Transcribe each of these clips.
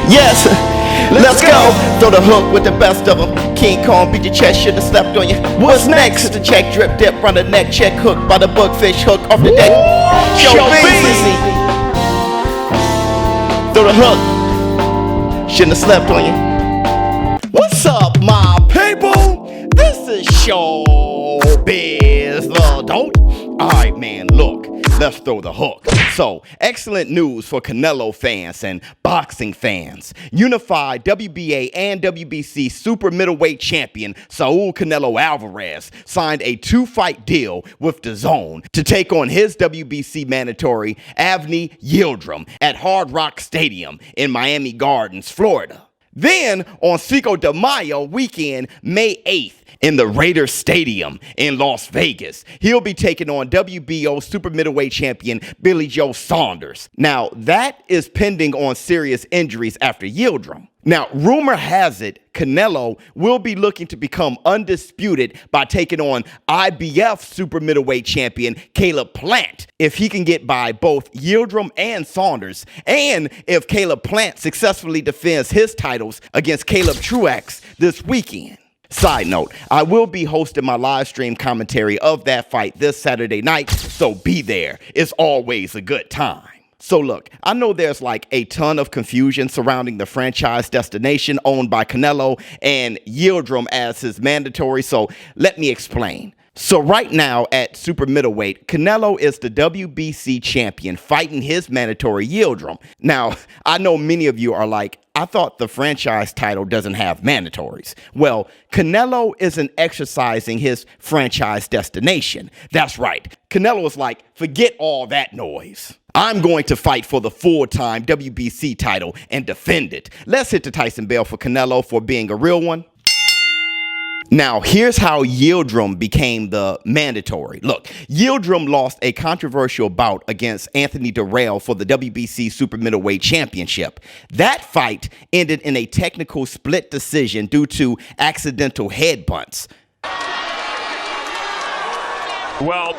Yes, let's go. Throw the hook with the best of them. King Kong beat your chest, should've slept on you. What's next? The check, drip, dip, run the neck, check, hook by the bookfish, hook off the deck. ShowBizz. Throw the hook, shouldn't have slept on you. What's up, my people? This is ShowBizz, the don't. Alright, man, look. Let's throw the hook. So, excellent news for Canelo fans and boxing fans. Unified WBA and WBC super middleweight champion Saul Canelo Alvarez signed a 2-fight deal with DAZN to take on his WBC mandatory Avni Yildirim at Hard Rock Stadium in Miami Gardens, Florida. Then, on Cinco de Mayo weekend, May 8th, in the Raiders Stadium in Las Vegas, he'll be taking on WBO super middleweight champion Billy Joe Saunders. Now, that is pending on serious injuries after Yildirim. Now, rumor has it Canelo will be looking to become undisputed by taking on IBF super middleweight champion Caleb Plant if he can get by both Yildirim and Saunders, and if Caleb Plant successfully defends his titles against Caleb Truax this weekend. Side note, I will be hosting my live stream commentary of that fight this Saturday night, so be there. It's always a good time. So look, I know there's like a ton of confusion surrounding the franchise destination owned by Canelo and Yildirim as his mandatory, so let me explain. So right now at super middleweight, Canelo is the WBC champion fighting his mandatory Yildirim. Now, I know many of you are like, I thought the franchise title doesn't have mandatories. Well, Canelo isn't exercising his franchise destination. That's right. Canelo is like, forget all that noise. I'm going to fight for the full-time WBC title and defend it. Let's hit the Tyson bell for Canelo for being a real one. Now, here's how Yildirim became the mandatory. Look, Yildirim lost a controversial bout against Anthony Dirrell for the WBC Super Middleweight Championship. That fight ended in a technical split decision due to accidental head bunts. Well,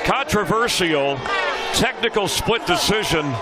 controversial, technical split decision.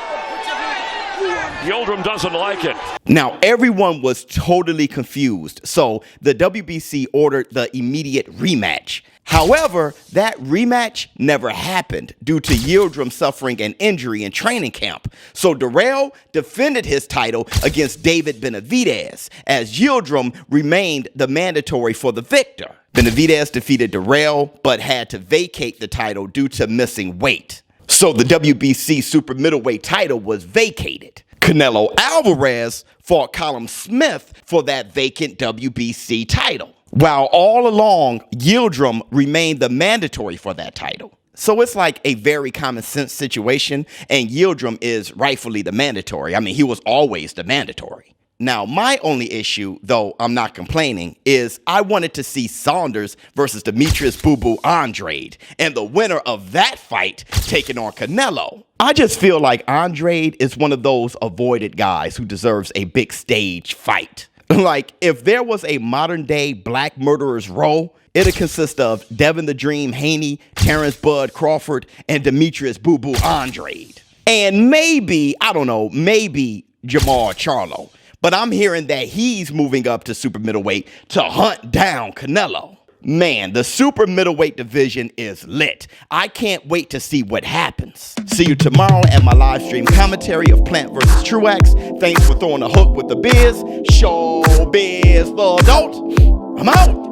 Yildirim doesn't like it. Now, everyone was totally confused, so the WBC ordered the immediate rematch. However, that rematch never happened due to Yildirim suffering an injury in training camp. So Dirrell defended his title against David Benavidez, as Yildirim remained the mandatory for the victor. Benavidez defeated Dirrell, but had to vacate the title due to missing weight. So the WBC super middleweight title was vacated. Canelo Alvarez fought Callum Smith for that vacant WBC title, while all along Yildirim remained the mandatory for that title. So it's like a very common sense situation, and Yildirim is rightfully the mandatory. I mean, he was always the mandatory. Now, my only issue, though I'm not complaining, is I wanted to see Saunders versus Demetrius "Boo Boo" Andrade, and the winner of that fight taking on Canelo. I just feel like Andrade is one of those avoided guys who deserves a big stage fight. Like, if there was a modern-day Black Murderers Row, it'd consist of Devin the Dream Haney, Terrence Bud Crawford, and Demetrius "Boo Boo" Andrade. And maybe, I don't know, maybe Jamal Charlo. But I'm hearing that he's moving up to super middleweight to hunt down Canelo. Man, the super middleweight division is lit. I can't wait to see what happens. See you tomorrow at my live stream commentary of Plant versus Truax. Thanks for throwing a hook with the biz. ShowBizz, the don't. I'm out.